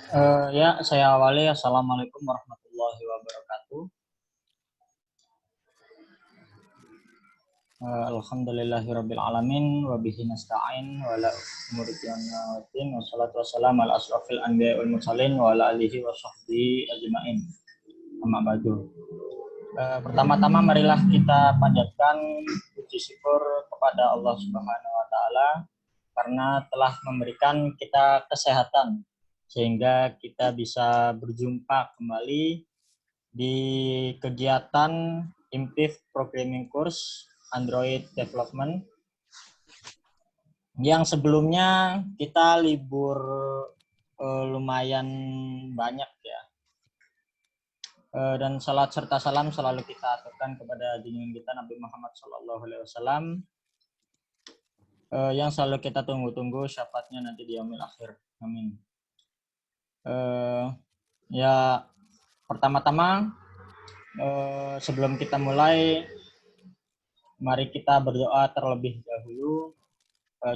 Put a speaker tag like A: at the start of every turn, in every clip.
A: Ya, saya awali. Assalamualaikum warahmatullahi wabarakatuh. Alhamdulillahirabbil alamin wa bihi nasta'in wa la umuri dunya waddin wassalatu wassalamu ala asrofil anbiya'i wal mursalin wa ala alihi wa sahbihi ajma'in. Amma ba'du. Pertama-tama marilah kita panjatkan puji syukur kepada Allah Subhanahu wa taala karena telah memberikan kita kesehatan sehingga kita bisa berjumpa kembali di kegiatan IMPIV Programming Course Android Development yang sebelumnya kita libur lumayan banyak ya. Dan salat serta salam selalu kita aturkan kepada junjungan kita Nabi Muhammad SAW yang selalu kita tunggu-tunggu syafaatnya nanti di yaumil akhir. Amin. Ya, pertama-tama sebelum kita mulai, mari kita berdoa terlebih dahulu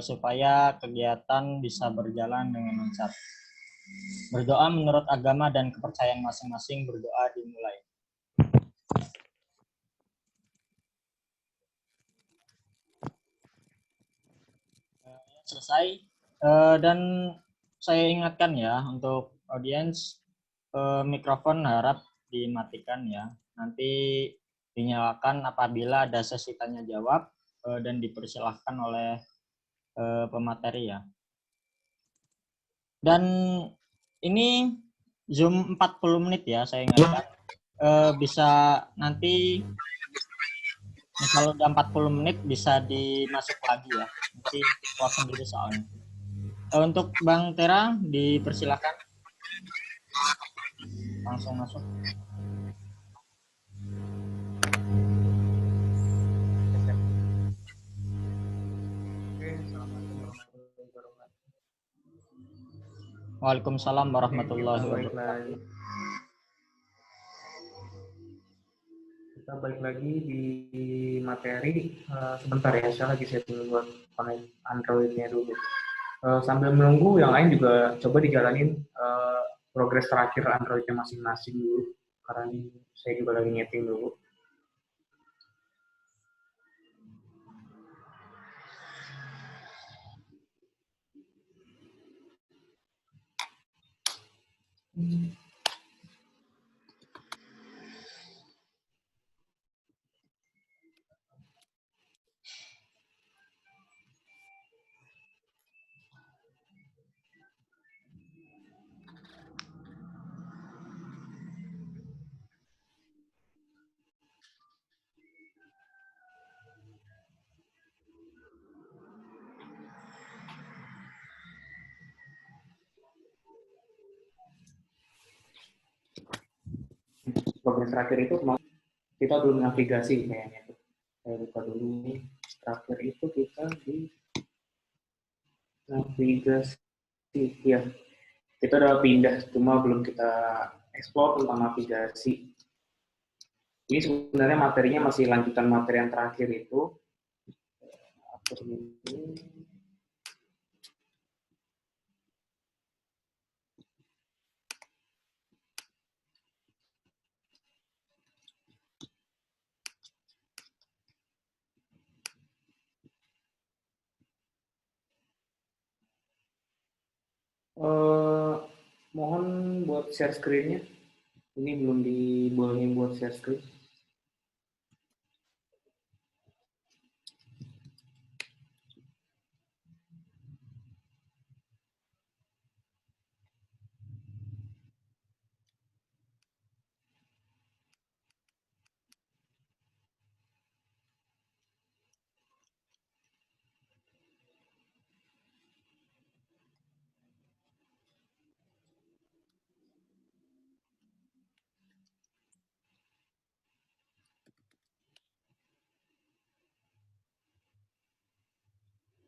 A: supaya kegiatan bisa berjalan dengan lancar. Berdoa menurut agama dan kepercayaan masing-masing, berdoa dimulai. Selesai. Dan saya ingatkan ya untuk audiens, mikrofon harap dimatikan ya. Nanti dinyalakan apabila ada sesi tanya jawab dan dipersilahkan oleh pemateri ya. Dan ini Zoom 40 menit ya, saya ingatkan. Bisa nanti kalau udah 40 menit bisa dimasuk lagi ya. Nanti close sendiri soalnya. Untuk Bang Tera dipersilakan langsung masuk. Waalaikumsalam warahmatullahi wabarakatuh.
B: Kita balik lagi di materi. Sebentar ya, saya lagi setting buat connect Android-nya dulu. Sambil menunggu, yang lain juga coba dijalanin progres terakhir Android-nya masing-masing dulu. Karena ini saya juga lagi nyeting dulu. Progres terakhir itu kita belum navigasi kayaknya. Saya buka dulu nih. Terakhir itu kita di navigasi ya. Kita udah pindah, cuma belum kita explore tentang navigasi. Ini sebenarnya materinya masih lanjutan materi yang terakhir itu. Mohon buat share screen-nya. Ini belum dibolehin buat share screen.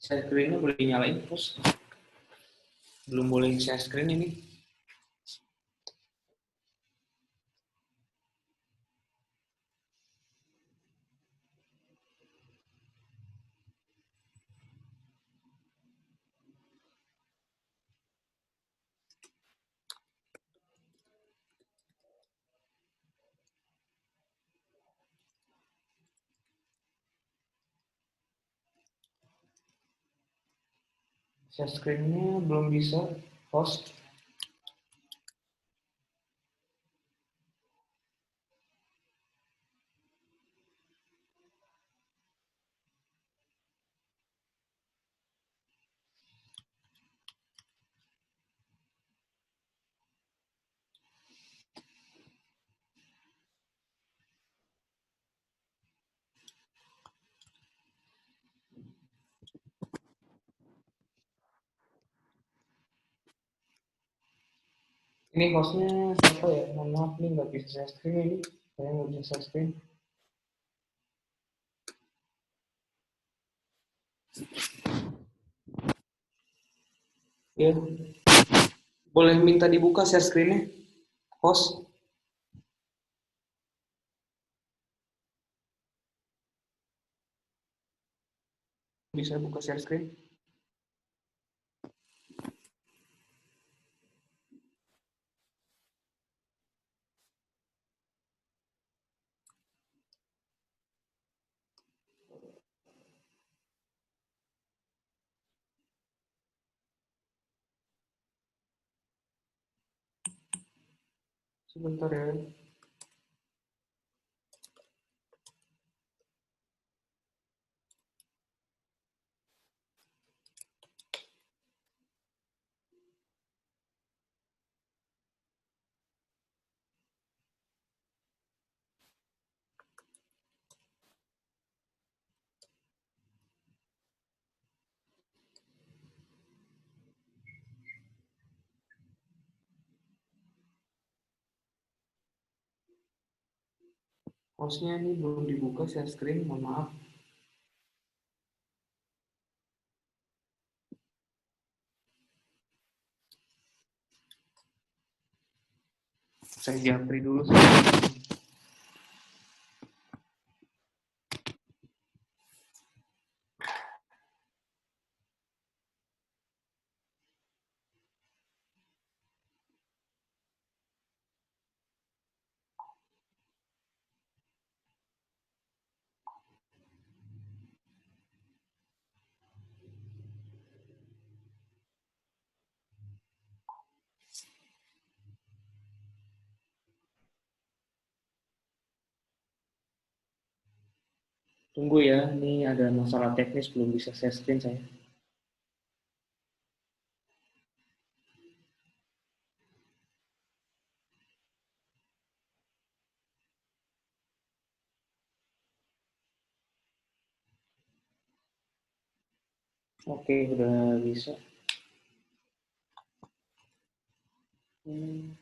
B: Share screen-nya boleh dinyalain terus. Belum boleh share screen ini. Share screen-nya belum bisa, host. Ini hostnya siapa ya? Mohon maaf nih nggak bisa share screen ini. Saya nggak bisa share screen. Ya, boleh minta dibuka share screen-nya, host. Bisa buka share screen. Sebentar ya. Hostnya ini belum dibuka share screen, mohon maaf. Saya japri dulu. Tunggu ya, ini ada masalah teknis belum bisa share screen saya. Oke, udah bisa. Hmm.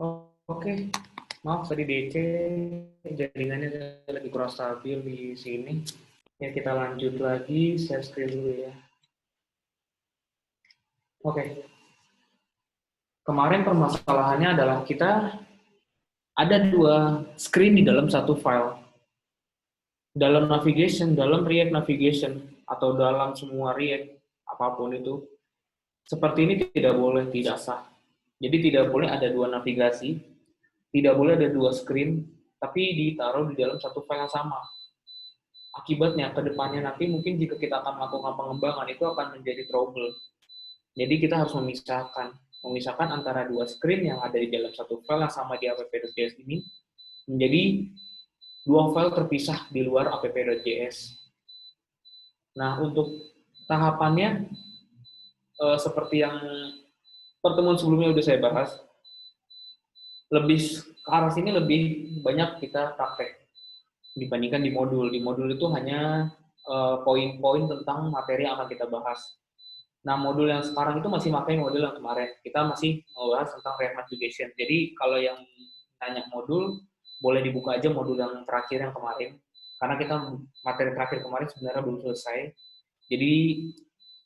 B: Oke, maaf tadi DC jaringannya lagi kurang stabil di sini. Ya kita lanjut lagi, share screen dulu ya. Oke, kemarin permasalahannya adalah kita ada 2 screen di dalam satu file. Dalam navigation, dalam React Navigation, atau dalam semua React, apapun itu, seperti ini tidak boleh, tidak sah. Jadi tidak boleh ada 2 navigasi, tidak boleh ada 2 screen, tapi ditaruh di dalam satu file yang sama. Akibatnya, ke depannya nanti mungkin jika kita akan melakukan pengembangan, itu akan menjadi trouble. Jadi kita harus memisahkan antara 2 screen yang ada di dalam satu file yang sama di app.js ini, menjadi 2 file terpisah di luar app.js. Nah, untuk tahapannya, seperti yang pertemuan sebelumnya sudah saya bahas, lebih ke arah sini lebih banyak kita praktek dibandingkan di modul. Di modul itu hanya poin-poin tentang materi yang akan kita bahas. Nah, modul yang sekarang itu masih pakai modul yang kemarin. Kita masih membahas tentang React Navigation. Jadi, kalau yang nanya modul, boleh dibuka aja modul yang terakhir yang kemarin. Karena kita materi terakhir kemarin sebenarnya belum selesai. Jadi,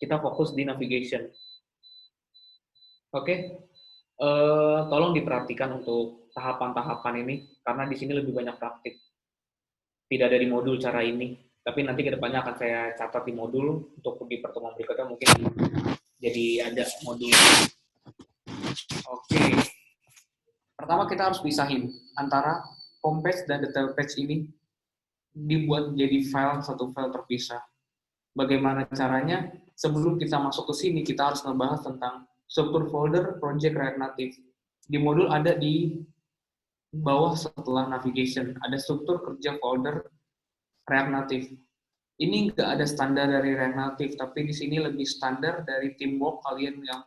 B: kita fokus di navigation. Oke, tolong diperhatikan untuk tahapan-tahapan ini, karena di sini lebih banyak praktik. Tidak ada di modul cara ini, tapi nanti kedepannya akan saya catat di modul untuk di pertemuan berikutnya mungkin jadi ada modul. Oke, pertama kita harus pisahin antara home page dan detail page ini dibuat jadi file, satu file terpisah. Bagaimana caranya? Sebelum kita masuk ke sini, kita harus ngebahas tentang struktur folder project React Native. Di modul ada di bawah setelah navigation, ada struktur kerja folder React Native. Ini nggak ada standar dari React Native, tapi di sini lebih standar dari teamwork kalian yang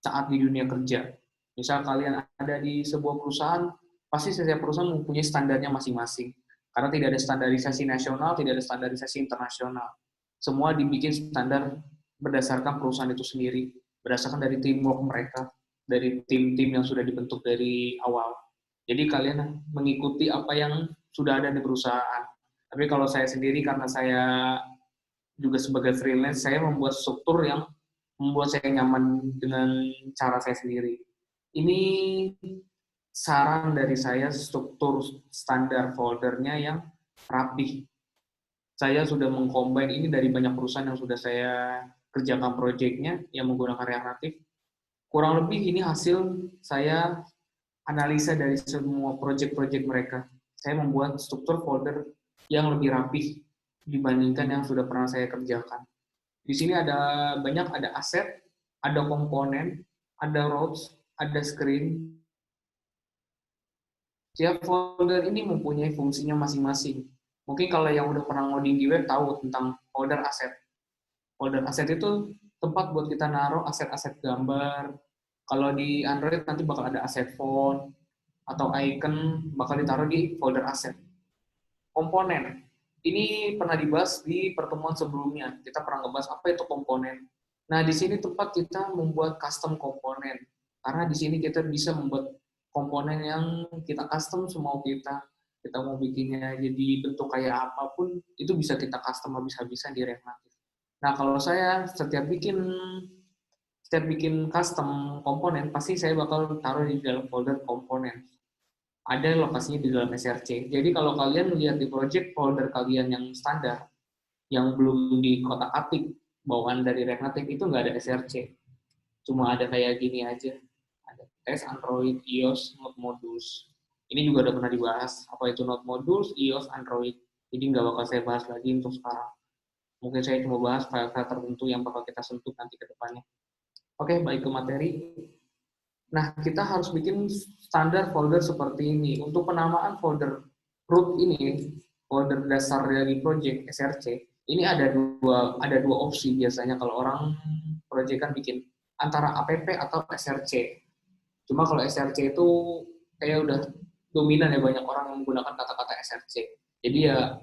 B: saat di dunia kerja. Misal kalian ada di sebuah perusahaan, pasti setiap perusahaan mempunyai standarnya masing-masing. Karena tidak ada standarisasi nasional, tidak ada standarisasi internasional. Semua dibikin standar berdasarkan perusahaan itu sendiri, berdasarkan dari teamwork mereka, dari tim-tim yang sudah dibentuk dari awal. Jadi kalian mengikuti apa yang sudah ada di perusahaan. Tapi kalau saya sendiri, karena saya juga sebagai freelance, saya membuat struktur yang membuat saya nyaman dengan cara saya sendiri. Ini saran dari saya, struktur standar foldernya yang rapih. Saya sudah mengcombine ini dari banyak perusahaan yang sudah saya kerjakan proyeknya yang menggunakan React Native. Kurang lebih ini hasil saya analisa dari semua proyek-proyek mereka. Saya membuat struktur folder yang lebih rapih dibandingkan yang sudah pernah saya kerjakan. Di sini ada banyak, ada aset, ada komponen, ada routes, ada screen. Setiap folder ini mempunyai fungsinya masing-masing. Mungkin kalau yang udah pernah ngoding di web tahu tentang folder aset. Folder aset itu tempat buat kita naruh aset-aset gambar. Kalau di Android nanti bakal ada aset font atau icon, bakal ditaruh di folder aset. Komponen. Ini pernah dibahas di pertemuan sebelumnya. Kita pernah ngebahas apa itu komponen. Nah, di sini tempat kita membuat custom komponen. Karena di sini kita bisa membuat komponen yang kita custom semau kita. Kita mau bikinnya jadi bentuk kayak apapun, itu bisa kita custom habis-habisan di React Native. Nah, kalau saya setiap bikin custom komponen, pasti saya bakal taruh di dalam folder komponen. Ada lokasinya di dalam SRC. Jadi kalau kalian lihat di project folder kalian yang standar, yang belum di kotak-atik bawaan dari React Native, itu nggak ada SRC. Cuma ada kayak gini aja. Ada test Android, iOS, Node Modules. Ini juga udah pernah dibahas. Apa itu Node Modules, iOS, Android. Jadi nggak bakal saya bahas lagi untuk sekarang. Mungkin saya cuma bahas file-file tertentu yang bakal kita sentuh nanti ke depannya. Oke, baik ke materi. Nah, kita harus bikin standar folder seperti ini. Untuk penamaan folder root ini, folder dasar dari project SRC, ini ada dua opsi biasanya kalau orang project kan bikin antara app atau SRC. Cuma kalau SRC itu kayak udah dominan ya, banyak orang yang menggunakan kata-kata SRC. Jadi ya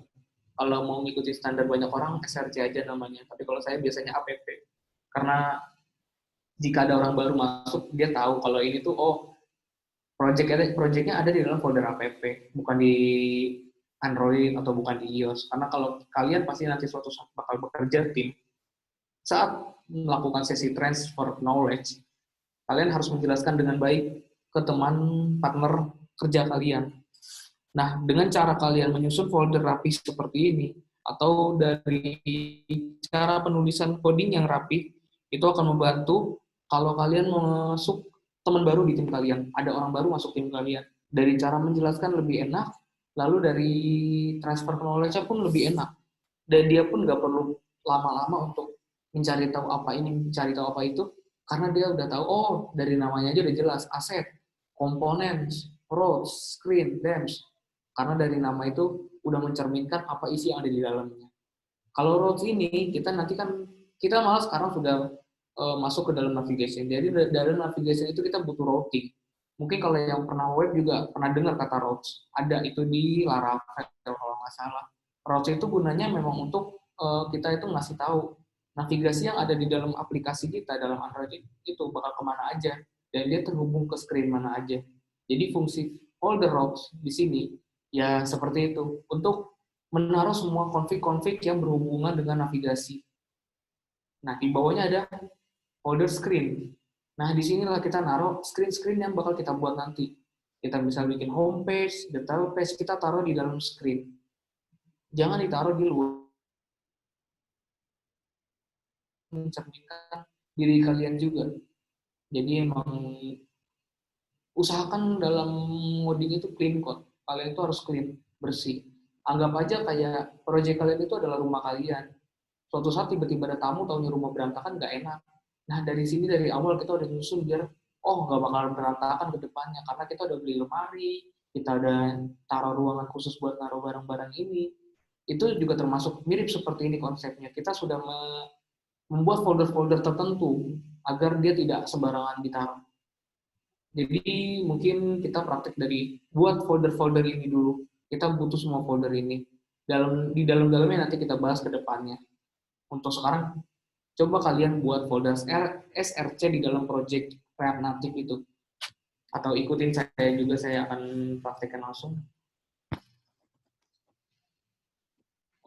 B: kalau mau ngikutin standar banyak orang, SRC aja namanya. Tapi kalau saya biasanya app. Karena jika ada orang baru masuk, dia tahu kalau ini tuh, oh, Project-nya ada di dalam folder app, bukan di Android atau bukan di iOS. Karena kalau kalian pasti nanti suatu saat bakal bekerja tim, saat melakukan sesi transfer knowledge, kalian harus menjelaskan dengan baik ke teman partner kerja kalian. Nah, dengan cara kalian menyusun folder rapi seperti ini, atau dari cara penulisan coding yang rapi, itu akan membantu kalau kalian masuk teman baru di tim kalian, ada orang baru masuk tim kalian. Dari cara menjelaskan lebih enak, lalu dari transfer knowledge-nya pun lebih enak. Dan dia pun nggak perlu lama-lama untuk mencari tahu apa ini, mencari tahu apa itu, karena dia udah tahu, oh dari namanya aja udah jelas, aset, components, roles, screen, DEMS. Karena dari nama itu udah mencerminkan apa isi yang ada di dalamnya. Kalau roles ini, kita nanti kan, kita malah sekarang sudah masuk ke dalam navigation. Jadi dalam navigation itu kita butuh routing. Mungkin kalau yang pernah web juga pernah dengar kata routes. Ada itu di Laravel kalau nggak salah. Routes itu gunanya memang untuk kita itu ngasih tahu navigasi yang ada di dalam aplikasi kita, dalam Android itu bakal kemana aja. Dan dia terhubung ke screen mana aja. Jadi fungsi folder routes di sini ya seperti itu. Untuk menaruh semua konfig-konfig yang berhubungan dengan navigasi. Nah, di bawahnya ada folder screen. Nah, di sinilah kita naruh screen-screen yang bakal kita buat nanti. Kita bisa bikin home page, detail page, kita taruh di dalam screen. Jangan ditaruh di luar. Mencerminkan diri kalian juga. Jadi emang usahakan dalam ngoding itu clean code. Kalian itu harus clean, bersih. Anggap aja kayak project kalian itu adalah rumah kalian. Suatu saat tiba-tiba ada tamu, tahunya rumah berantakan, nggak enak. Nah, dari sini, dari awal kita udah nyusun biar, oh, nggak bakal berantakan ke depannya. Karena kita udah beli lemari, kita udah taruh ruangan khusus buat naruh barang-barang ini. Itu juga termasuk mirip seperti ini konsepnya. Kita sudah membuat folder-folder tertentu agar dia tidak sembarangan ditaruh. Jadi mungkin kita praktek dari buat folder-folder ini dulu. Kita butuh semua folder ini. Di dalamnya nanti kita bahas ke depannya. Untuk sekarang, coba kalian buat folder SRC di dalam project React Native itu. Atau ikutin saya juga, saya akan praktekkan langsung.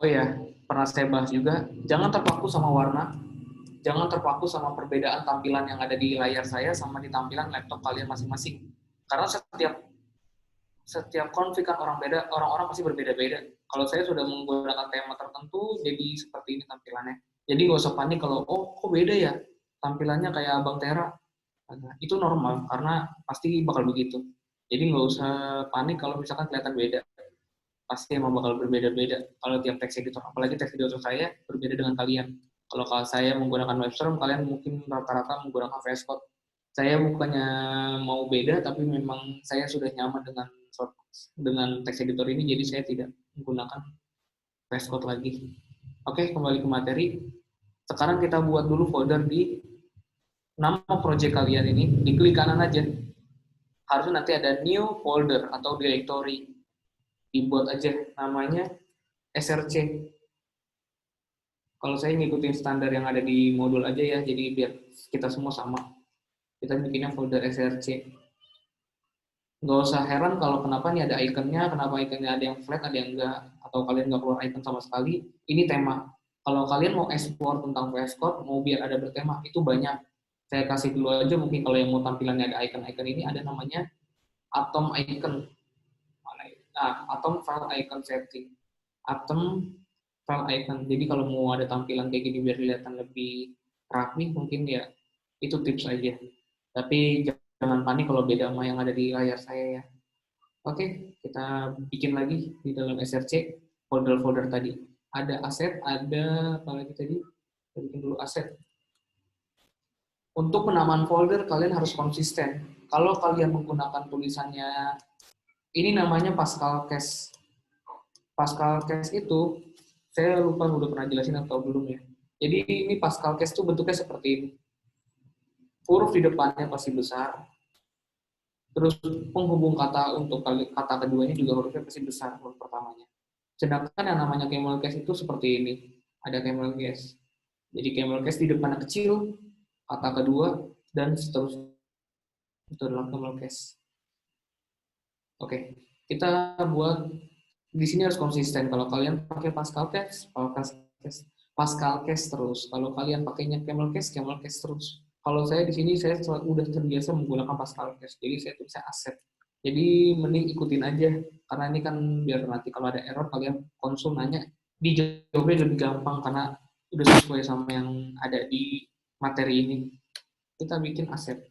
B: Oh ya, pernah saya bahas juga, jangan terpaku sama warna, jangan terpaku sama perbedaan tampilan yang ada di layar saya sama di tampilan laptop kalian masing-masing. Karena setiap konfig kan orang-orang pasti berbeda-beda. Kalau saya sudah menggunakan tema tertentu, jadi seperti ini tampilannya. Jadi nggak usah panik kalau, oh kok beda ya, tampilannya kayak Bang Tera. Itu normal, karena pasti bakal begitu. Jadi nggak usah panik kalau misalkan kelihatan beda. Pasti emang bakal berbeda-beda kalau tiap text editor. Apalagi text editor saya berbeda dengan kalian. Kalau saya menggunakan WebStorm, kalian mungkin rata-rata menggunakan VS Code. Saya bukannya mau beda, tapi memang saya sudah nyaman dengan text editor ini, jadi saya tidak menggunakan VS Code lagi. Oke, kembali ke materi. Sekarang kita buat dulu folder di nama project kalian ini, diklik kanan aja. Harusnya nanti ada new folder atau directory. Dibuat aja namanya SRC. Kalau saya ngikutin standar yang ada di modul aja ya, jadi biar kita semua sama. Kita bikinnya folder SRC. Nggak usah heran kalau kenapa nih ada ikonnya, kenapa ikonnya ada yang flat, ada yang enggak, atau kalian nggak keluar icon sama sekali. Ini tema. Kalau kalian mau explore tentang VS Code, mau biar ada bertema, itu banyak. Saya kasih dulu aja, mungkin kalau yang mau tampilannya ada icon-icon ini, ada namanya atom icon. Nah, atom file icon setting. Atom file icon. Jadi kalau mau ada tampilan kayak gini biar kelihatan lebih rapi, mungkin ya itu tips aja. Tapi jangan panik kalau beda sama yang ada di layar saya ya. Oke, kita bikin lagi di dalam SRC folder-folder tadi. Ada aset, ada apa lagi tadi? Kita bikin dulu aset. Untuk penamaan folder kalian harus konsisten. Kalau kalian menggunakan tulisannya, ini namanya Pascal Case. Pascal Case itu, saya lupa udah pernah jelasin atau belum ya. Jadi ini Pascal Case itu bentuknya seperti ini. Huruf di depannya pasti besar. Terus penghubung kata untuk kata keduanya juga hurufnya pasti besar, huruf pertamanya. Sedangkan yang namanya camel case itu seperti ini. Ada camel case. Jadi camel case di depannya kecil, kata kedua, dan seterusnya. Itu adalah camel case. Oke, kita buat di sini harus konsisten. Kalau kalian pakai Pascal Case terus. Kalau kalian pakainya Camel Case terus. Kalau saya di sini saya udah terbiasa menggunakan Pascal Case, jadi saya tulisnya aset. Jadi mending ikutin aja, karena ini kan biar nanti kalau ada error kalian konsul nanya, dijawabnya lebih gampang karena udah sesuai sama yang ada di materi ini. Kita bikin aset.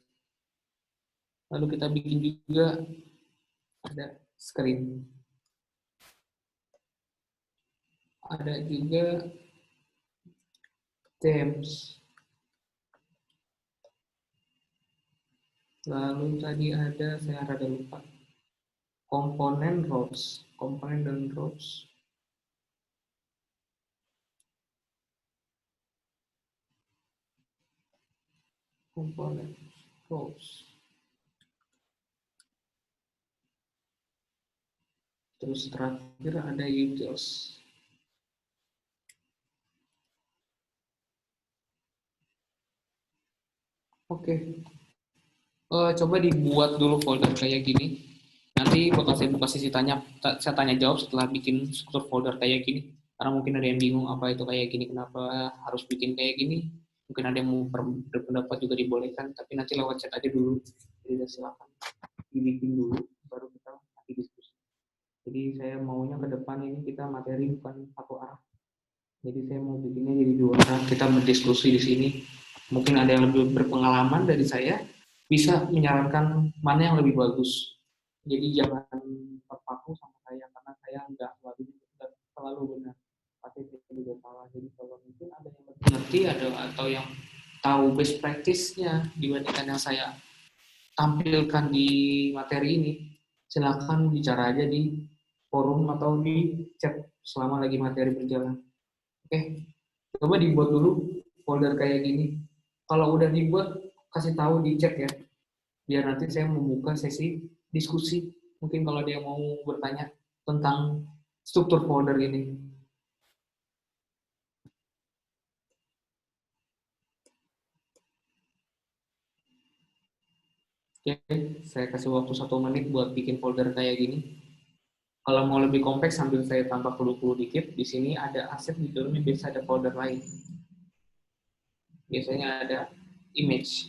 B: Lalu kita bikin juga ada screen. Ada juga themes. Lalu tadi ada, saya rada lupa, komponen rows. Komponen dan rows. Komponen rows. Terus terakhir ada utils. Oke. Coba dibuat dulu folder kayak gini. Nanti bakal saya buka sesi saya tanya jawab setelah bikin struktur folder kayak gini. Karena mungkin ada yang bingung apa itu kayak gini, kenapa harus bikin kayak gini. Mungkin ada yang mau berpendapat juga dibolehkan, tapi nanti lewat chat aja dulu. Jadi silakan dibikin dulu, baru kita nanti diskusi. Jadi saya maunya ke depan ini kita materi bukan satu arah. Jadi saya mau bikinnya jadi dua arah. Kita berdiskusi di sini. Mungkin ada yang lebih berpengalaman dari saya, bisa menyarankan mana yang lebih bagus. Jadi jangan terpaku sama saya, karena saya nggak selalu benar. Pasti saya juga salah. Jadi kalau mungkin ada yang lebih ngerti atau yang tahu best practice-nya dibandingkan yang saya tampilkan di materi ini, silakan bicara aja di forum atau di chat selama lagi materi berjalan. Oke, coba dibuat dulu folder kayak gini. Kalau udah dibuat, kasih tahu di chat ya, biar nanti saya membuka sesi diskusi. Mungkin kalau dia mau bertanya tentang struktur folder ini. Oke, saya kasih waktu 1 menit buat bikin folder kayak gini. Kalau mau lebih kompleks sambil saya tambah dulu dikit, di sini ada aset, di dalamnya biasa ada folder lain. Biasanya ada image.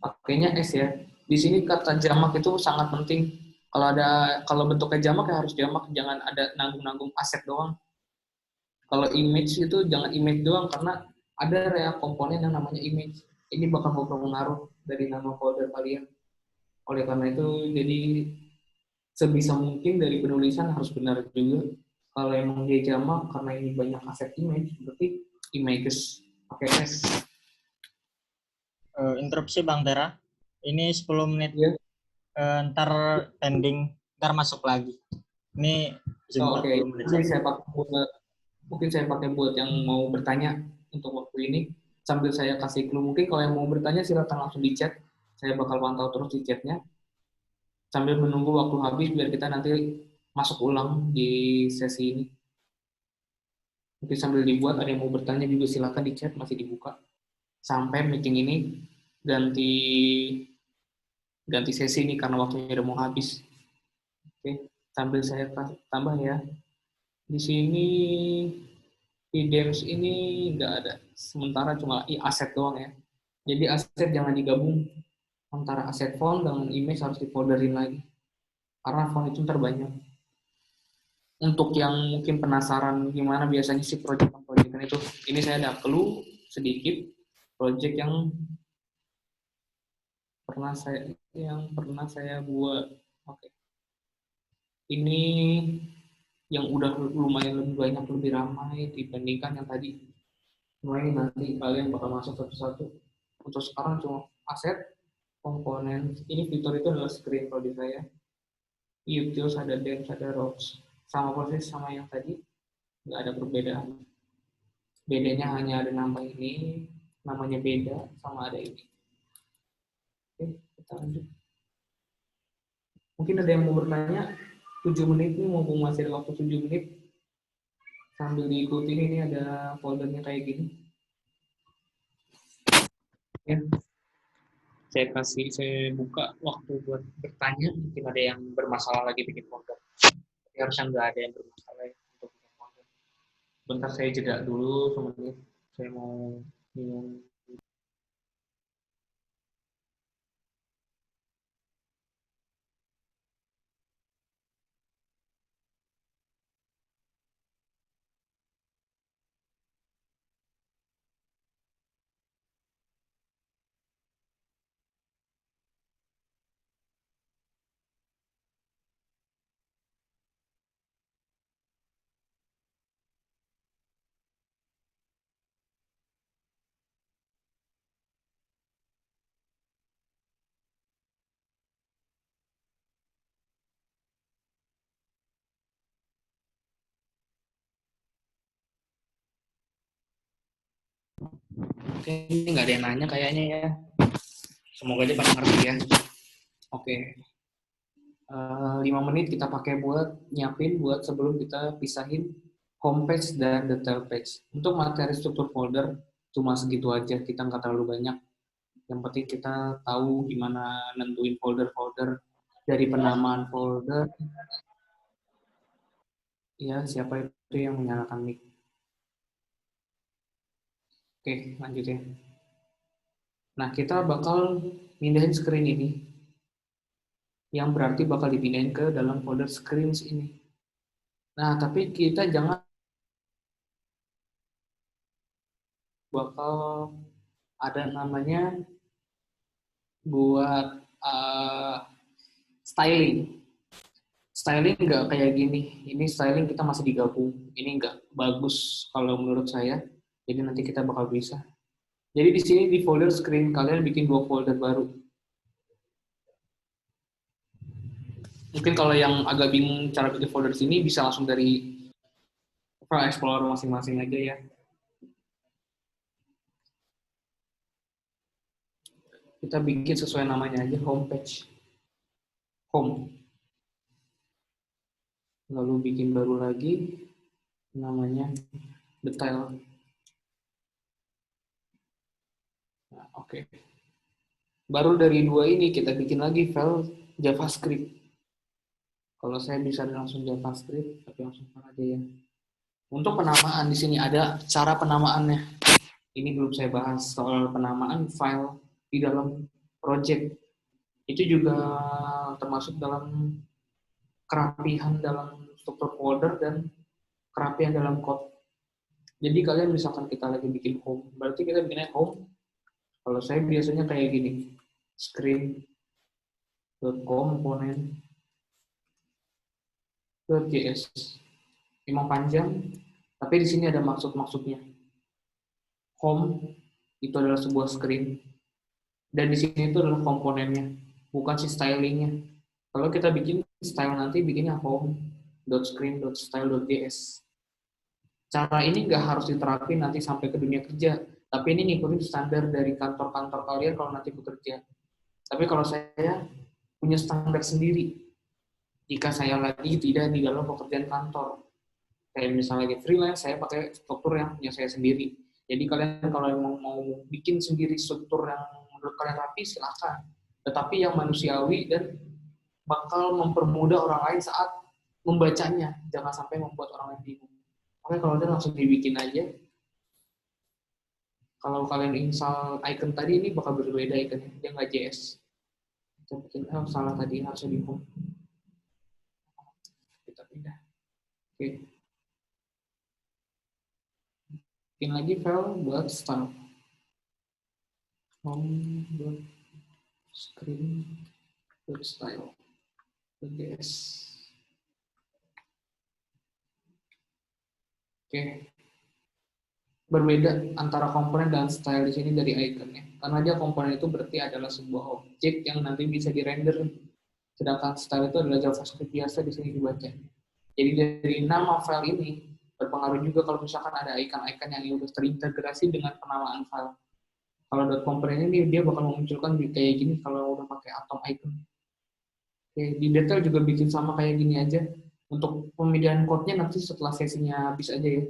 B: Pakainya S ya. Di sini kata jamak itu sangat penting. Kalau bentuknya jamak ya harus jamak, jangan ada nanggung-nanggung aset doang. Kalau image itu jangan image doang, karena ada area komponen yang namanya image. Ini bakal berpengaruh dari nama folder kalian. Oleh karena itu, jadi sebisa mungkin dari penulisan harus benar juga. Kalau emang dia jamak karena ini banyak aset image, berarti images pakai S.
A: Interupsi Bang Tera. Ini 10 menit.
B: Ya.
A: Ntar pending, ntar masuk lagi. Ini 40 menit.
B: Mungkin saya pakai buat yang mau bertanya untuk waktu ini. Sambil saya kasih clue, mungkin kalau yang mau bertanya silakan langsung di chat. Saya bakal pantau terus di chatnya. Sambil menunggu waktu habis biar kita nanti masuk ulang di sesi ini. Mungkin sambil dibuat, ada yang mau bertanya juga silakan di chat, masih dibuka. Sampai meeting ini ganti sesi ini karena waktunya udah mau habis. Oke, sambil saya tambah ya. Di sini di DEMS ini nggak ada. Sementara cuma aset doang ya. Jadi aset jangan digabung. Antara aset font dengan image harus difolderin lagi. Karena font itu terbanyak. Untuk yang mungkin penasaran gimana biasanya sih proyek-proyekan itu, ini saya ada clue sedikit proyek yang pernah saya buat. Oke. Ini yang udah lumayan lebih banyak, lebih ramai dibandingkan yang tadi. Cuma ini nanti kalian bakal masuk satu-satu. Untuk sekarang cuma aset, komponen. Ini fitur itu adalah screen kalau di saya. Utils, ada Dems, ada Rows. Sama persis sama yang tadi, nggak ada perbedaan. Bedanya hanya ada nama ini, namanya beda, sama ada ini. Oke, kita lanjut. Mungkin ada yang mau bertanya, 7 menit ini, mumpung masih ada waktu 7 menit, sambil diikuti ini ada foldernya kayak gini. Ya. Saya buka waktu buat bertanya, mungkin ada yang bermasalah lagi bikin folder. Tapi harusnya nggak ada yang bermasalah ya untuk bikin folder. Bentar saya jeda dulu semenit. Saya mau minum. Oke, ini nggak ada yang nanya kayaknya ya. Semoga aja pada ngerti ya. Oke. 5 menit kita pakai buat nyiapin buat sebelum kita pisahin home page dan detail page. Untuk materi struktur folder cuma segitu aja, kita nggak terlalu banyak. Yang penting kita tahu gimana nentuin folder-folder dari penamaan folder. Ya, siapa itu yang menyalakan mic? Oke, lanjut ya. Nah, kita bakal pindahin screen ini, yang berarti bakal dipindahin ke dalam folder screens ini. Nah, tapi kita jangan bakal ada namanya buat styling. Styling nggak kayak gini. Ini styling kita masih digabung. Ini nggak bagus kalau menurut saya. Jadi nanti kita bakal bisa. Jadi di sini di folder screen kalian bikin 2 folder baru. Mungkin kalau yang agak bingung cara bikin folder di sini bisa langsung dari File Explorer masing-masing aja ya. Kita bikin sesuai namanya aja, homepage. Home. Lalu bikin baru lagi, namanya detail. Nah, oke. Baru dari 2 ini kita bikin lagi file JavaScript. Kalau saya bisa langsung JavaScript, tapi langsung aja ya. Untuk penamaan di sini ada cara penamaannya. Ini belum saya bahas soal penamaan file di dalam project. Itu juga termasuk dalam kerapihan dalam struktur folder dan kerapihan dalam code. Jadi kalian misalkan kita lagi bikin home, berarti kita bikinnya home. Kalau saya biasanya kayak gini, screen.component.js. Memang panjang, tapi di sini ada maksud-maksudnya. Home itu adalah sebuah screen, dan di sini itu adalah komponennya, bukan si stylingnya. Kalau kita bikin style nanti bikinnya home.screen.style.js. Cara ini nggak harus diterapin nanti sampai ke dunia kerja, tapi ini ngikutin standar dari kantor-kantor kalian kalau nanti bekerja. Tapi kalau saya punya standar sendiri, jika saya lagi tidak di dalam pekerjaan kantor. Kayak misalnya lagi freelance, saya pakai struktur yang punya saya sendiri. Jadi kalian kalau mau bikin sendiri struktur yang menurut kalian rapi, silakan. Tetapi yang manusiawi dan bakal mempermudah orang lain saat membacanya. Jangan sampai membuat orang lain bingung. Makanya kalau kalian langsung dibikin aja. Kalau kalian install icon tadi, ini bakal berbeda iconnya. Dia nggak JS. Kita bikin, salah tadi, harusnya di home. Kita pindah. Oke. Bikin lagi file buat style. Home.screen.style.js. Oke. Berbeda antara komponen dan style di sini dari iconnya. Karena dia komponen itu berarti adalah sebuah objek yang nanti bisa dirender. Sedangkan style itu adalah JavaScript biasa di sini dibaca. Jadi dari nama file ini berpengaruh juga kalau misalkan ada icon-icon yang sudah terintegrasi dengan penamaan file. Kalau .component ini dia bakal memunculkan kayak gini kalau udah pakai atom icon. Oke, di detail juga bikin sama kayak gini aja. Untuk pemilihan code-nya nanti setelah sesinya habis aja ya.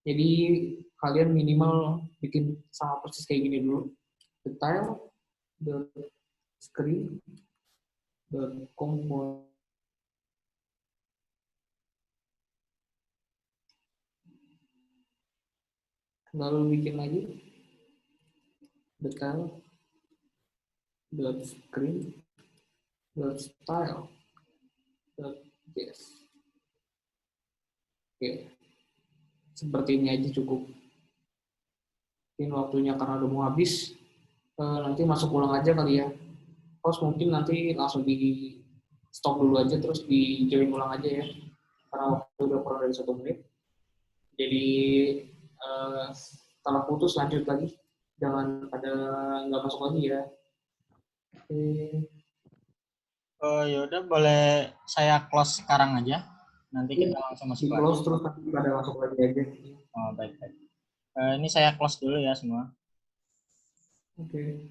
B: Jadi kalian minimal bikin sama persis kayak gini dulu. Detail, dot screen dot component. Lalu bikin lagi detail dot screen dot style dot js. Oke, seperti ini aja cukup. Mungkin waktunya karena udah mau habis, nanti masuk ulang aja kali ya. Host mungkin nanti langsung di stop dulu aja, terus di join ulang aja ya, karena waktu udah kurang dari 1 menit. Jadi setelah putus lanjut lagi, jangan pada nggak masuk lagi ya. Oke.
A: Oh yaudah, boleh saya close sekarang aja. Nanti kita langsung
B: Di
A: masuk lagi.
B: close terus nanti pada masuk lagi aja.
A: Oh baik baik. Ini saya close dulu ya semua.
B: Oke.